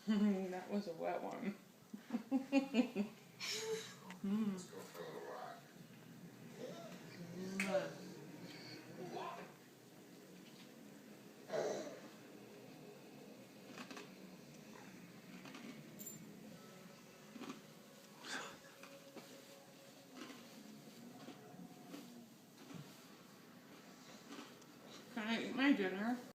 That was a wet one. Let's go for a little rock. Can I eat my dinner?